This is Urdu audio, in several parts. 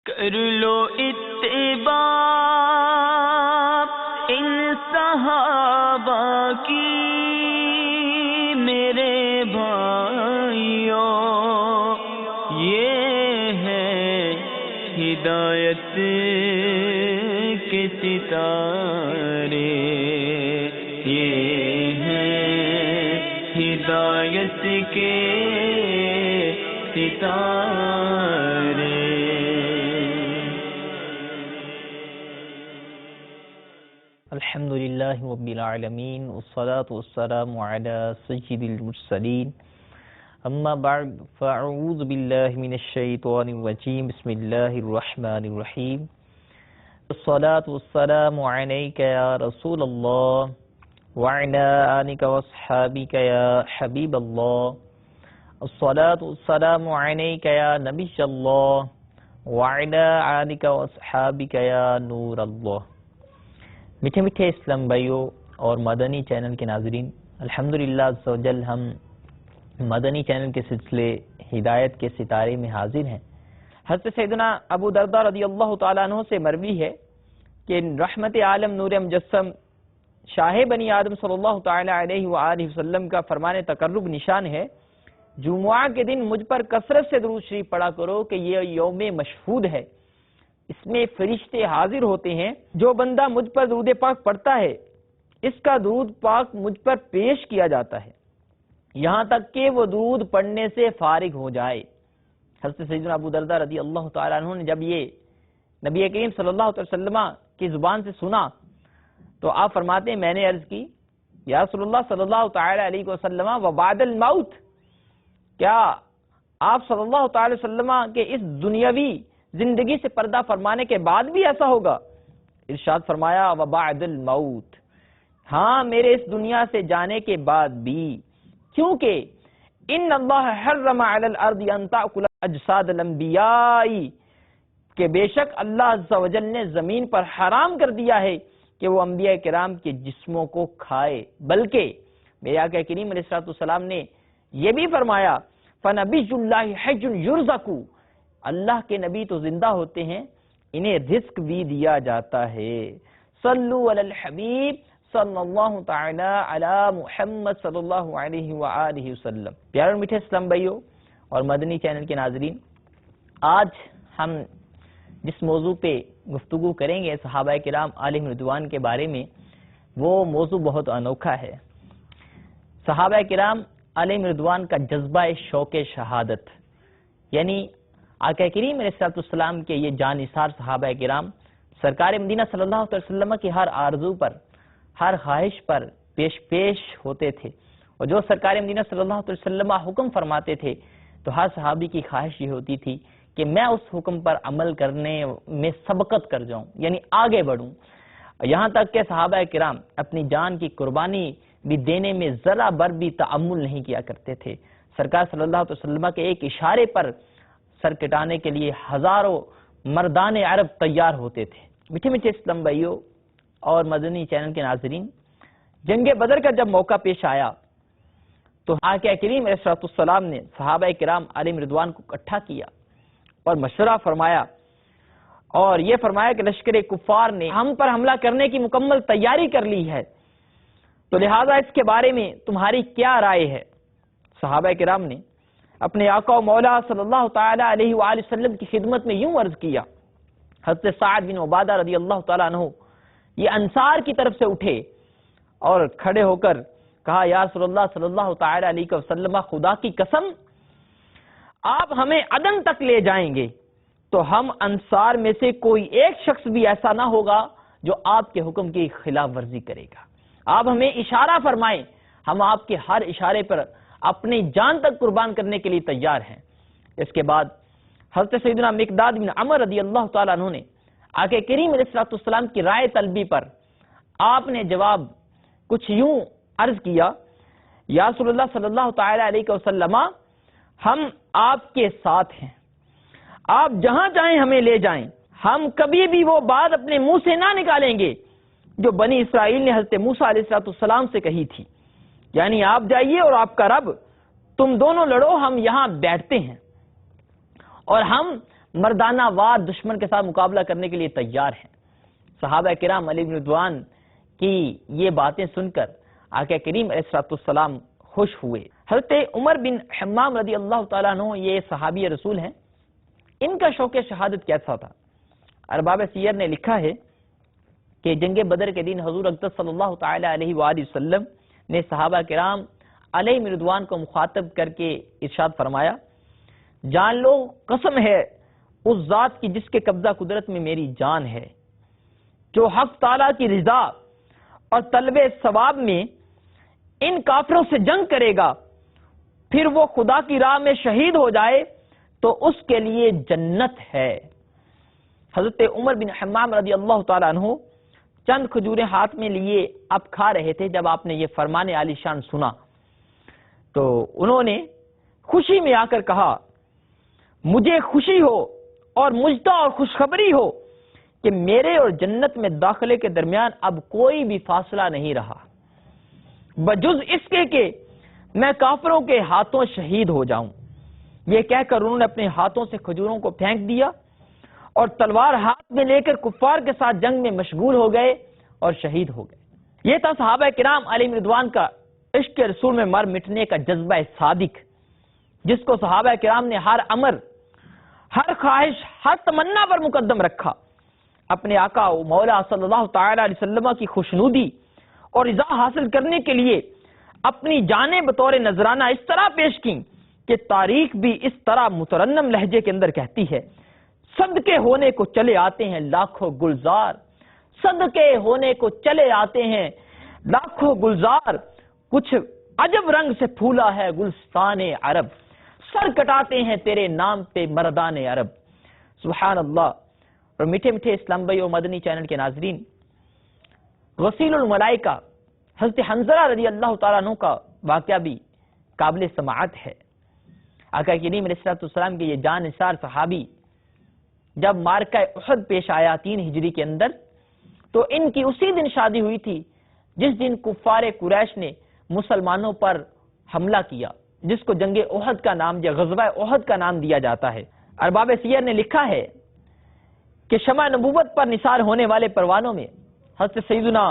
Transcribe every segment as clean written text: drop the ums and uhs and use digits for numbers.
کر لو اتباع ان صحابہ کی میرے بھائیوں، یہ ہے ہدایت کے ستارے، یہ ہے ہدایت کے ستارے۔ الحمدللہ رب العالمین والصلاة والسلام علی سید المرسلین، اما بعد فاعوذ باللہ من الشیطان الرجیم، بسم اللہ الرحمن الرحیم۔ الصلاة والسلام علیک یا رسول اللہ وعلی آلک واصحابک یا حبیب اللہ۔ الصلاة والسلام علیک یا نبی اللہ وعلی آلک واصحابک یا نور اللہ۔ میٹھے میٹھے اسلام بھائیوں اور مدنی چینل کے ناظرین، الحمدللہ عز و جل ہم مدنی چینل کے سلسلے ہدایت کے ستارے میں حاضر ہیں۔ حضرت سیدنا ابو درداء رضی اللہ تعالیٰ عنہ سے مروی ہے کہ رحمت عالم نور مجسم شاہ بنی آدم صلی اللہ تعالیٰ علیہ وآلہ وسلم کا فرمان تقرب نشان ہے، جمعہ کے دن مجھ پر کثرت سے درود شریف پڑھا کرو کہ یہ یوم مشہود ہے، اس میں فرشتے حاضر ہوتے ہیں، جو بندہ مجھ پر درود پاک پڑھتا ہے اس کا درود پاک مجھ پر پیش کیا جاتا ہے یہاں تک کہ وہ درود پڑھنے سے فارغ ہو جائے۔ حضرت سیدنا ابو درداء رضی اللہ تعالیٰ عنہ نے جب یہ نبی کریم صلی اللہ علیہ وسلم کی زبان سے سنا تو آپ فرماتے ہیں، میں نے عرض کی یا رسول اللہ صلی اللہ تعالیٰ علیہ وسلم وبعد الموت، کیا آپ صلی اللہ تعالیٰ وسلم کے اس دنیاوی زندگی سے پردہ فرمانے کے بعد بھی ایسا ہوگا؟ ارشاد فرمایا وبعد الموت، ہاں میرے اس دنیا سے جانے کے بعد بھی، کیونکہ ان اللہ حرم علی الارض ان تاکل اجساد الانبیاء، کہ بے شک اللہ عز و جل نے زمین پر حرام کر دیا ہے کہ وہ انبیاء کرام کے جسموں کو کھائے، بلکہ میرے آقا کریم علیہ السلام نے یہ بھی فرمایا فنبی اللہ حج یرزق، اللہ کے نبی تو زندہ ہوتے ہیں، انہیں رزق بھی دیا جاتا ہے۔ صلو علی الحبیب صلی اللہ تعالی علی محمد صلی اللہ علیہ وآلہ وسلم۔ پیارے اور میٹھے اسلام بھائیوں اور مدنی چینل کے ناظرین، آج ہم جس موضوع پہ گفتگو کریں گے صحابہ کرام علیہم رضوان کے بارے میں، وہ موضوع بہت انوکھا ہے۔ صحابہ کرام علیہم رضوان کا جذبہ شوق شہادت، یعنی آقا کریم علیہ السلام کے یہ جان نثار صحابہ کرام سرکار مدینہ صلی اللہ علیہ وسلم کی ہر آرزو پر، ہر خواہش پر پیش ہوتے تھے، اور جو سرکار مدینہ صلی اللہ علیہ وسلم حکم فرماتے تھے تو ہر صحابی کی خواہش یہ ہوتی تھی کہ میں اس حکم پر عمل کرنے میں سبقت کر جاؤں، یعنی آگے بڑھوں۔ یہاں تک کہ صحابہ کرام اپنی جان کی قربانی بھی دینے میں ذرا بر بھی تأمل نہیں کیا کرتے تھے۔ سرکار صلی اللہ علیہ وسلم کے ایک اشارے پر سر کٹانے کے لیے ہزاروں مردان عرب تیار ہوتے تھے۔ میٹھے میٹھے اسلام بھائیوں اور مدنی چینل کے ناظرین، جنگ بدر کا جب موقع پیش آیا تو آقا کریم علیہ السلام نے صحابہ کرام علیہم رضوان کو اکٹھا کیا اور مشورہ فرمایا، اور یہ فرمایا کہ لشکر کفار نے ہم پر حملہ کرنے کی مکمل تیاری کر لی ہے، تو لہٰذا اس کے بارے میں تمہاری کیا رائے ہے؟ صحابہ کرام نے اپنے آقا و مولا صلی اللہ تعالیٰ علیہ وآلہ وسلم کی خدمت میں یوں عرض کیا۔ حضرت سعد بن عبادہ رضی اللہ تعالیٰ عنہ یہ انصار کی طرف سے اٹھے اور کھڑے ہو کر کہا، یا رسول اللہ صلی اللہ تعالیٰ علیہ وسلم، خدا کی قسم آپ ہمیں عدن تک لے جائیں گے تو ہم انصار میں سے کوئی ایک شخص بھی ایسا نہ ہوگا جو آپ کے حکم کی خلاف ورزی کرے گا۔ آپ ہمیں اشارہ فرمائیں، ہم آپ کے ہر اشارے پر اپنی جان تک قربان کرنے کے لیے تیار ہیں۔ اس کے بعد حضرت سیدنا مقداد بن عمر رضی اللہ تعالیٰ عنہ نے آقا کریم علیہ السلام کی رائے طلبی پر آپ نے جواب کچھ یوں عرض کیا، یا رسول اللہ صلی اللہ تعالیٰ علیہ وسلم، ہم آپ کے ساتھ ہیں، آپ جہاں چاہیں ہمیں لے جائیں، ہم کبھی بھی وہ بات اپنے منہ سے نہ نکالیں گے جو بنی اسرائیل نے حضرت موسیٰ علیہ السلام سے کہی تھی، یعنی آپ جائیے اور آپ کا رب، تم دونوں لڑو، ہم یہاں بیٹھتے ہیں اور ہم مردانہ وار دشمن کے ساتھ مقابلہ کرنے کے لیے تیار ہیں۔ صحابہ کرام علیہ رضوان کی یہ باتیں سن کر آقا کریم علیہ السلام خوش ہوئے۔ حضرت عمر بن حمام رضی اللہ تعالیٰ عنہ یہ صحابی رسول ہیں، ان کا شوق شہادت کیسا تھا؟ ارباب سیر نے لکھا ہے کہ جنگ بدر کے دن حضور اقدس صلی اللہ تعالیٰ علیہ وآلہ وسلم نے صحابہ کرام علیہ رضوان کو مخاطب کر کے ارشاد فرمایا، جان لو قسم ہے اس ذات کی جس کے قبضہ قدرت میں میری جان ہے، جو حق تعالیٰ کی رضا اور طلب ثواب میں ان کافروں سے جنگ کرے گا، پھر وہ خدا کی راہ میں شہید ہو جائے تو اس کے لیے جنت ہے۔ حضرت عمر بن حمام رضی اللہ تعالیٰ عنہ چند کھجوریں ہاتھ میں لیے اب کھا رہے تھے۔ جب آپ نے یہ فرمان عالی شان سنا تو انہوں نے خوشی میں آ کر کہا، مجھے خوشی ہو اور مجدہ اور خوشخبری ہو کہ میرے اور جنت میں داخلے کے درمیان اب کوئی بھی فاصلہ نہیں رہا، بجز اس کے کہ میں کافروں کے ہاتھوں شہید ہو جاؤں۔ یہ کہہ کر انہوں نے اپنے ہاتھوں سے کھجوروں کو پھینک دیا اور تلوار ہاتھ میں لے کر کفار کے ساتھ جنگ میں مشغول ہو گئے اور شہید ہو گئے۔ یہ تھا صحابہ کرام علیہ رضوان کا عشق رسول میں مر مٹنے کا جذبہ صادق، جس کو صحابہ کرام نے ہر امر، ہر خواہش، ہر تمنا پر مقدم رکھا۔ اپنے آقا و مولا صلی اللہ تعالی علیہ وسلم کی خوشنودی اور رضا حاصل کرنے کے لیے اپنی جانیں بطور نذرانہ اس طرح پیش کی کہ تاریخ بھی اس طرح مترنم لہجے کے اندر کہتی ہے، صدقے ہونے کو چلے آتے ہیں لاکھوں گلزار، صدقے ہونے کو چلے آتے ہیں لاکھوں گلزار، کچھ عجب رنگ سے پھولا ہے گلستان عرب، سر کٹاتے ہیں تیرے نام پہ مردان عرب۔ سبحان اللہ۔ اور میٹھے میٹھے اسلام بھائی اور مدنی چینل کے ناظرین، غسیل الملائکہ حضرت حنظلہ رضی اللہ تعالیٰ عنہ کا واقعہ بھی قابل سماعت ہے۔ آقا کریم علیہ السلام کے یہ جان نثار صحابی جب معرکہ احد پیش آیا 3 ہجری کے اندر، تو ان کی اسی دن شادی ہوئی تھی جس دن کفار قریش نے مسلمانوں پر حملہ کیا، جس کو جنگ احد کا نام یا غزوہ احد کا نام دیا جاتا ہے۔ ارباب سیر نے لکھا ہے کہ شمع نبوت پر نثار ہونے والے پروانوں میں حضرت سیدنا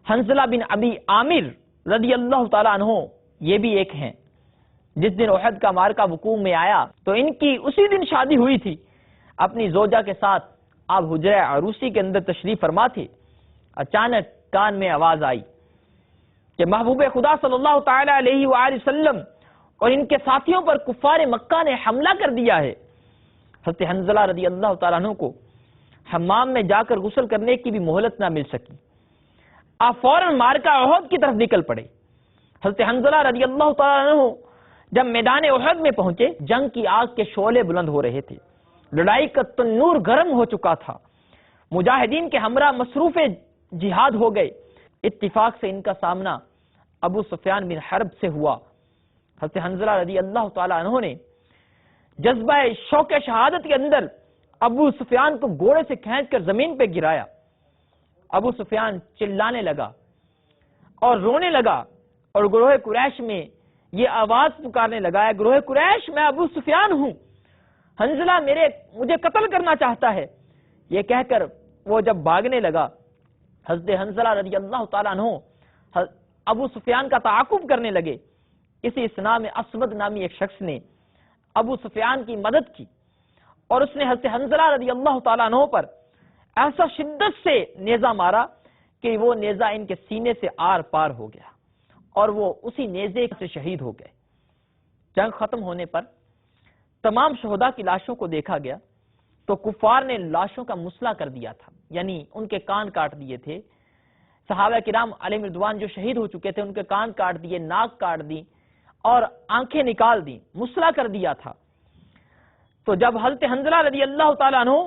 حنظلہ بن ابی عامر رضی اللہ تعالیٰ عنہ یہ بھی ایک ہیں۔ جس دن احد کا معرکہ وقوع میں آیا تو ان کی اسی دن شادی ہوئی تھی۔ اپنی زوجہ کے ساتھ آپ حجرہ عروسی کے اندر تشریف فرما تھے، اچانک کان میں آواز آئی کہ محبوب خدا صلی اللہ تعالی علیہ وآلہ وسلم اور ان کے ساتھیوں پر کفار مکہ نے حملہ کر دیا ہے۔ حضرت حنظلہ رضی اللہ تعالیٰ عنہ کو حمام میں جا کر غسل کرنے کی بھی مہلت نہ مل سکی۔ آپ فوراً معرکہ احد کی طرف نکل پڑے۔ حضرت حنظلہ رضی اللہ تعالیٰ عنہ جب میدان احد میں پہنچے، جنگ کی آگ کے شعلے بلند ہو رہے تھے، لڑائی کا تنور گرم ہو چکا تھا، مجاہدین کے ہمراہ مصروف جہاد ہو گئے۔ اتفاق سے ان کا سامنا ابو سفیان بن حرب سے ہوا۔ حضرت حنظلہ رضی اللہ تعالیٰ عنہ نے جذبہ شوق شہادت کے اندر ابو سفیان کو گھوڑے سے کھینچ کر زمین پہ گرایا۔ ابو سفیان چلانے لگا اور رونے لگا اور گروہ قریش میں یہ آواز پکارنے لگا، ہے گروہ قریش، میں ابو سفیان ہوں، حنظلہ مجھے قتل کرنا چاہتا ہے۔ یہ کہہ کر وہ جب بھاگنے لگا، حضرت حنظلہ رضی اللہ تعالیٰ عنہ ابو سفیان کا تعاقب کرنے لگے۔ اسی اسنا میں اسود نامی ایک شخص نے ابو سفیان کی مدد کی اور اس نے حضرت حنظلہ رضی اللہ تعالیٰ عنہ پر ایسا شدت سے نیزہ مارا کہ وہ نیزہ ان کے سینے سے آر پار ہو گیا اور وہ اسی نیزے سے شہید ہو گئے۔ جنگ ختم ہونے پر تمام شہداء کی لاشوں کو دیکھا گیا تو کفار نے لاشوں کا مسئلہ کر دیا تھا، یعنی ان کے کان کاٹ دیے تھے۔ صحابہ کرام علیہ رضوان جو شہید ہو چکے تھے ان کے کان کاٹ دیے، ناک کاٹ دی اور آنکھیں نکال دی، مسئلہ کر دیا تھا۔ تو جب حضرت حنظلہ رضی اللہ تعالیٰ عنہ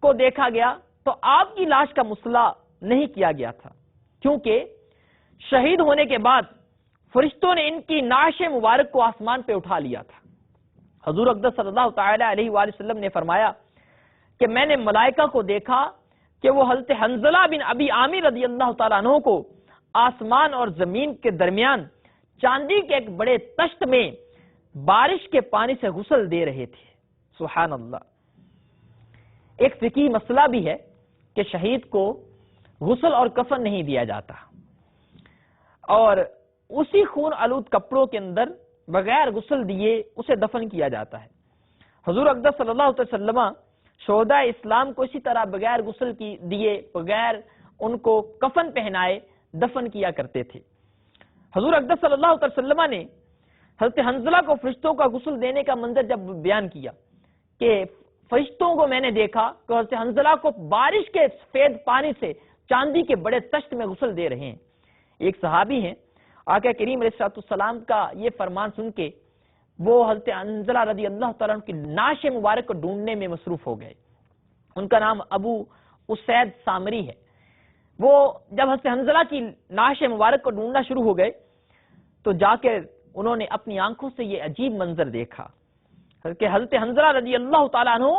کو دیکھا گیا تو آپ کی لاش کا مسئلہ نہیں کیا گیا تھا، کیونکہ شہید ہونے کے بعد فرشتوں نے ان کی نعش مبارک کو آسمان پہ اٹھا لیا تھا۔ حضور اقدس صلی اللہ تعالی علیہ وآلہ وسلم نے فرمایا کہ میں نے ملائکہ کو دیکھا کہ وہ حضرت حنظلہ بن ابی عامر رضی اللہ تعالیٰ عنہ کو آسمان اور زمین کے درمیان چاندی کے ایک بڑے تشت میں بارش کے پانی سے غسل دے رہے تھے۔ سبحان اللہ۔ ایک فقہی مسئلہ بھی ہے کہ شہید کو غسل اور کفن نہیں دیا جاتا اور اسی خون آلود کپڑوں کے اندر بغیر غسل دیے اسے دفن کیا جاتا ہے۔ حضور اقدس صلی اللہ علیہ وسلم شہداء اسلام کو اسی طرح بغیر غسل دیے، بغیر ان کو کفن پہنائے دفن کیا کرتے تھے۔ حضور اقدس صلی اللہ علیہ وسلم نے حضرت حنظلہ کو فرشتوں کا غسل دینے کا منظر جب بیان کیا کہ فرشتوں کو میں نے دیکھا کہ حضرت حنظلہ کو بارش کے سفید پانی سے چاندی کے بڑے تشت میں غسل دے رہے ہیں۔ ایک صحابی ہیں، آقا کریم علیہ السلام کا یہ فرمان سن کے وہ حضرت حنظلہ رضی اللہ تعالیٰ عنہ کی نعش مبارک کو ڈھونڈنے میں مصروف ہو گئے۔ ان کا نام ابو اسید سامری ہے۔ وہ جب حضرت حنظلہ کی نعش مبارک کو ڈھونڈنا شروع ہو گئے تو جا کر انہوں نے اپنی آنکھوں سے یہ عجیب منظر دیکھا کہ حضرت حنظلہ رضی اللہ تعالیٰ عنہ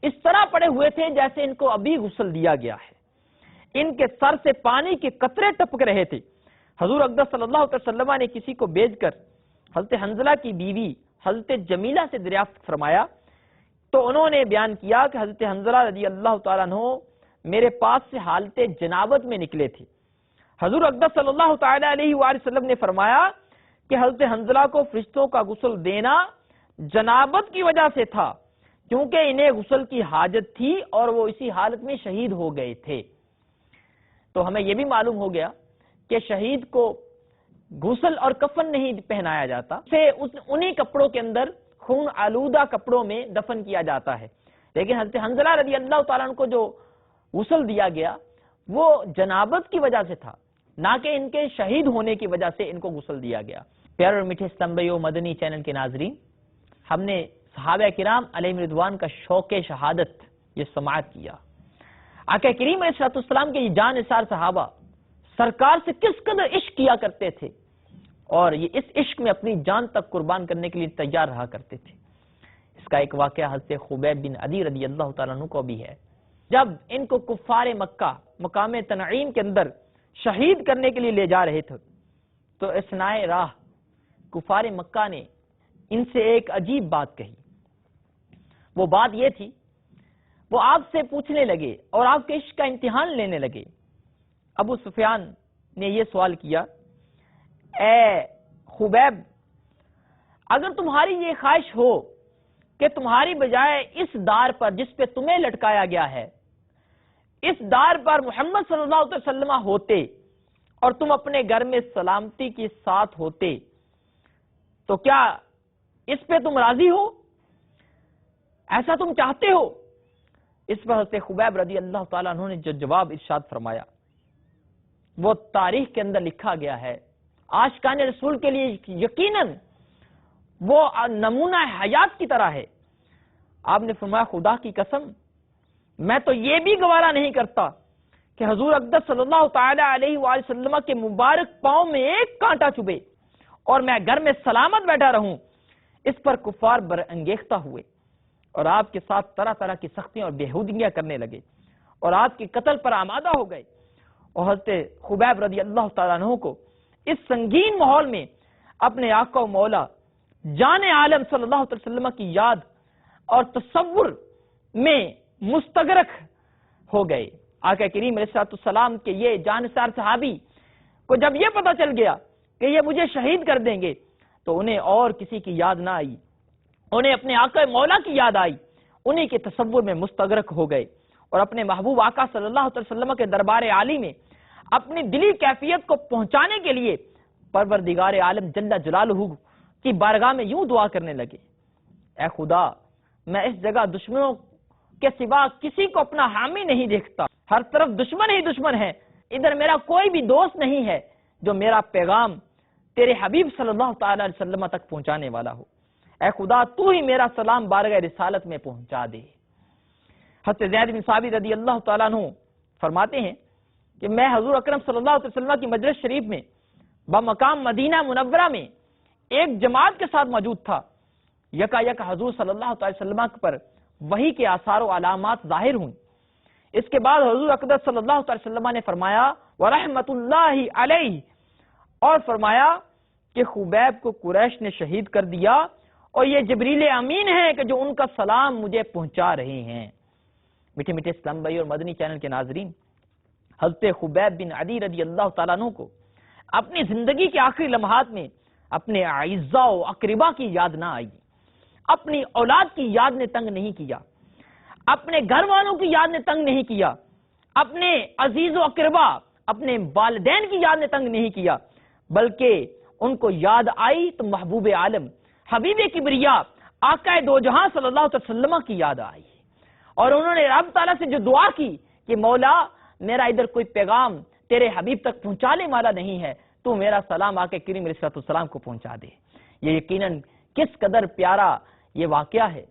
اس طرح پڑے ہوئے تھے جیسے ان کو ابھی غسل دیا گیا ہے، ان کے سر سے پانی کے قطرے ٹپک رہے تھے۔ حضور اقدس صلی اللہ علیہ وسلم نے کسی کو بھیج کر حضرت حنظلہ کی بیوی حضرت جمیلہ سے دریافت فرمایا تو انہوں نے بیان کیا کہ حضرت حنظلہ رضی اللہ تعالیٰ عنہ میرے پاس سے حالت جنابت میں نکلے تھے۔ حضور اقدس صلی اللہ تعالیٰ علیہ وآلہ وسلم نے فرمایا کہ حضرت حنظلہ کو فرشتوں کا غسل دینا جنابت کی وجہ سے تھا، کیونکہ انہیں غسل کی حاجت تھی اور وہ اسی حالت میں شہید ہو گئے تھے۔ تو ہمیں یہ بھی معلوم ہو گیا کہ شہید کو غسل اور کفن نہیں پہنایا جاتا، اسے انہی کپڑوں کے اندر خون آلودہ کپڑوں میں دفن کیا جاتا ہے۔ لیکن حضرت حنظلہ رضی اللہ تعالیٰ عنہ کو جو غسل دیا گیا وہ جنابت کی وجہ سے تھا، نہ کہ ان کے شہید ہونے کی وجہ سے ان کو غسل دیا گیا۔ پیارے اور میٹھے اسلام بھائیو، مدنی چینل کے ناظرین، ہم نے صحابہ کرام علیہم رضوان کا شوق شہادت یہ سماعت کیا۔ آقا کریم علیہ السلام کے یہ جان نثار صحابہ سرکار سے کس قدر عشق کیا کرتے تھے اور یہ اس عشق میں اپنی جان تک قربان کرنے کے لیے تیار رہا کرتے تھے۔ اس کا ایک واقعہ حضرت خبیب بن عدی رضی اللہ تعالیٰ عنہ کو بھی ہے۔ جب ان کو کفار مکہ مقام تنعیم کے اندر شہید کرنے کے لیے لے جا رہے تھے تو اثناء راہ کفار مکہ نے ان سے ایک عجیب بات کہی۔ وہ بات یہ تھی، وہ آپ سے پوچھنے لگے اور آپ کے عشق کا امتحان لینے لگے۔ ابو سفیان نے یہ سوال کیا، اے خبیب، اگر تمہاری یہ خواہش ہو کہ تمہاری بجائے اس دار پر جس پہ تمہیں لٹکایا گیا ہے، اس دار پر محمد صلی اللہ علیہ وسلم ہوتے اور تم اپنے گھر میں سلامتی کے ساتھ ہوتے تو کیا اس پہ تم راضی ہو؟ ایسا تم چاہتے ہو؟ اس پر حضرت خبیب رضی اللہ تعالیٰ عنہ نے جو جواب ارشاد فرمایا وہ تاریخ کے اندر لکھا گیا ہے۔ عاشقان رسول کے لیے یقیناً وہ نمونہ حیات کی طرح ہے۔ آپ نے فرمایا، خدا کی قسم میں تو یہ بھی گوارا نہیں کرتا کہ حضور اقدس صلی اللہ تعالی علیہ وآلہ وسلم کے مبارک پاؤں میں ایک کانٹا چبھے اور میں گھر میں سلامت بیٹھا رہوں۔ اس پر کفار برانگیختہ ہوئے اور آپ کے ساتھ طرح طرح کی سختیاں اور بےہودگیاں کرنے لگے اور آپ کے قتل پر آمادہ ہو گئے۔ اور حضرت خبیب رضی اللہ تعالیٰ عنہ کو اس سنگین ماحول میں اپنے آقا و مولا جان عالم صلی اللہ علیہ وسلم کی یاد اور تصور میں مستغرق ہو گئے۔ آقا کریم علیہ السلام کے یہ جانثار صحابی کو جب یہ پتہ چل گیا کہ یہ مجھے شہید کر دیں گے تو انہیں اور کسی کی یاد نہ آئی، انہیں اپنے آقا مولا کی یاد آئی، انہیں کے تصور میں مستغرق ہو گئے اور اپنے محبوب آقا صلی اللہ علیہ وسلم کے دربار عالی میں اپنی دلی کیفیت کو پہنچانے کے لیے پروردگار عالم جل جلالہ کی بارگاہ میں یوں دعا کرنے لگے، اے خدا، میں اس جگہ دشمنوں کے سوا کسی کو اپنا حامی نہیں دیکھتا، ہر طرف دشمن ہی دشمن ہے، ادھر میرا کوئی بھی دوست نہیں ہے جو میرا پیغام تیرے حبیب صلی اللہ تعالی علیہ وسلم تک پہنچانے والا ہو، اے خدا تو ہی میرا سلام بارگاہ رسالت میں پہنچا دے۔ حضرت زید بن ثابت رضی اللہ تعالیٰ عنہ فرماتے ہیں کہ میں حضور اکرم صلی اللہ علیہ وسلم کی مجلس شریف میں بمقام مدینہ منورہ میں ایک جماعت کے ساتھ موجود تھا۔ یکا یک حضور صلی اللہ علیہ وسلم پر وحی کے آثار و علامات ظاہر ہوئیں۔ اس کے بعد حضور اقدس صلی اللہ علیہ وسلم نے فرمایا ورحمت اللہ علیہ، اور فرمایا کہ خبیب کو قریش نے شہید کر دیا اور یہ جبریل امین ہے کہ جو ان کا سلام مجھے پہنچا رہے ہیں۔ میٹھے میٹھے اسلام بھائی اور مدنی چینل کے ناظرین، حضرت خبیب بن عدی رضی اللہ تعالیٰ عنہ کو اپنی زندگی کے آخری لمحات میں اپنے اعزاء و اقربا کی یاد نہ آئی، اپنی اولاد کی یاد نے تنگ نہیں کیا، اپنے گھر والوں کی یاد نے تنگ نہیں کیا، اپنے عزیز و اقربا اپنے والدین کی یاد نے تنگ نہیں کیا، بلکہ ان کو یاد آئی تو محبوب عالم حبیب کبریا آقا دو جہاں صلی اللہ علیہ وسلم کی یاد آئی، اور انہوں نے رب تعالیٰ سے جو دعا کی کہ مولا میرا ادھر کوئی پیغام تیرے حبیب تک پہنچانے والا نہیں ہے، تو میرا سلام آقا کریم علیہ السلام کو پہنچا دے۔ یہ یقیناً کس قدر پیارا یہ واقعہ ہے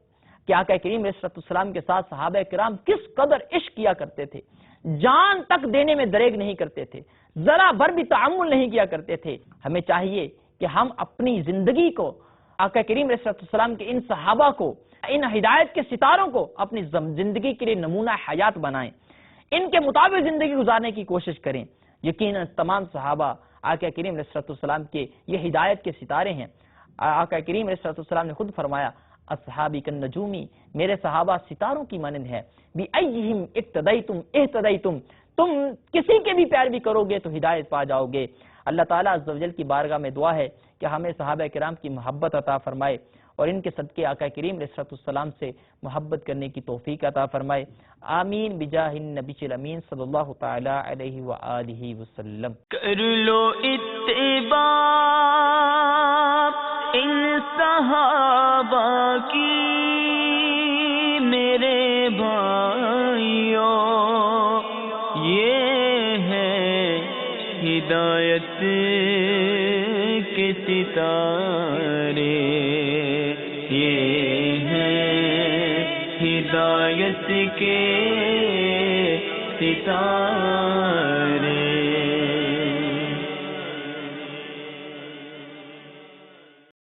کہ آقا کریم علیہ السلام کے ساتھ صحابہ کرام کس قدر عشق کیا کرتے تھے، جان تک دینے میں دریغ نہیں کرتے تھے، ذرا بھر بھی تعامل نہیں کیا کرتے تھے۔ ہمیں چاہیے کہ ہم اپنی زندگی کو آقا کریم علیہ السلام کے ان صحابہ کو، ان ہدایت کے ستاروں کو اپنی زندگی کے لیے نمونہ حیات بنائیں، ان کے مطابق زندگی گزارنے کی کوشش کریں۔ یقیناً تمام صحابہ آقا کریم علیہ السلام کے یہ ہدایت کے ستارے ہیں۔ آقا کریم علیہ السلام نے خود فرمایا اصحابی کالنجومی، میرے صحابہ ستاروں کی مانند ہے، بِأَيِّهِمْ اقتدیتم اہتدیتم، تم کسی کے بھی پیروی کرو گے تو ہدایت پا جاؤ گے۔ اللہ تعالیٰ عز و جل کی بارگاہ میں دعا ہے کہ ہمیں صحابہ کرام کی محبت عطا فرمائے اور ان کے صدقے آقا کریم علیہ السلام سے محبت کرنے کی توفیق عطا فرمائے۔ آمین بجاہ النبی الامین صلی اللہ تعالی علیہ وآلہ وسلم۔ کر لو اتباع ان صحابہ کی میرے بھائیوں، یہ ہے ہدایت کے ستارے، یہ ہے ہدایت کے ستارے۔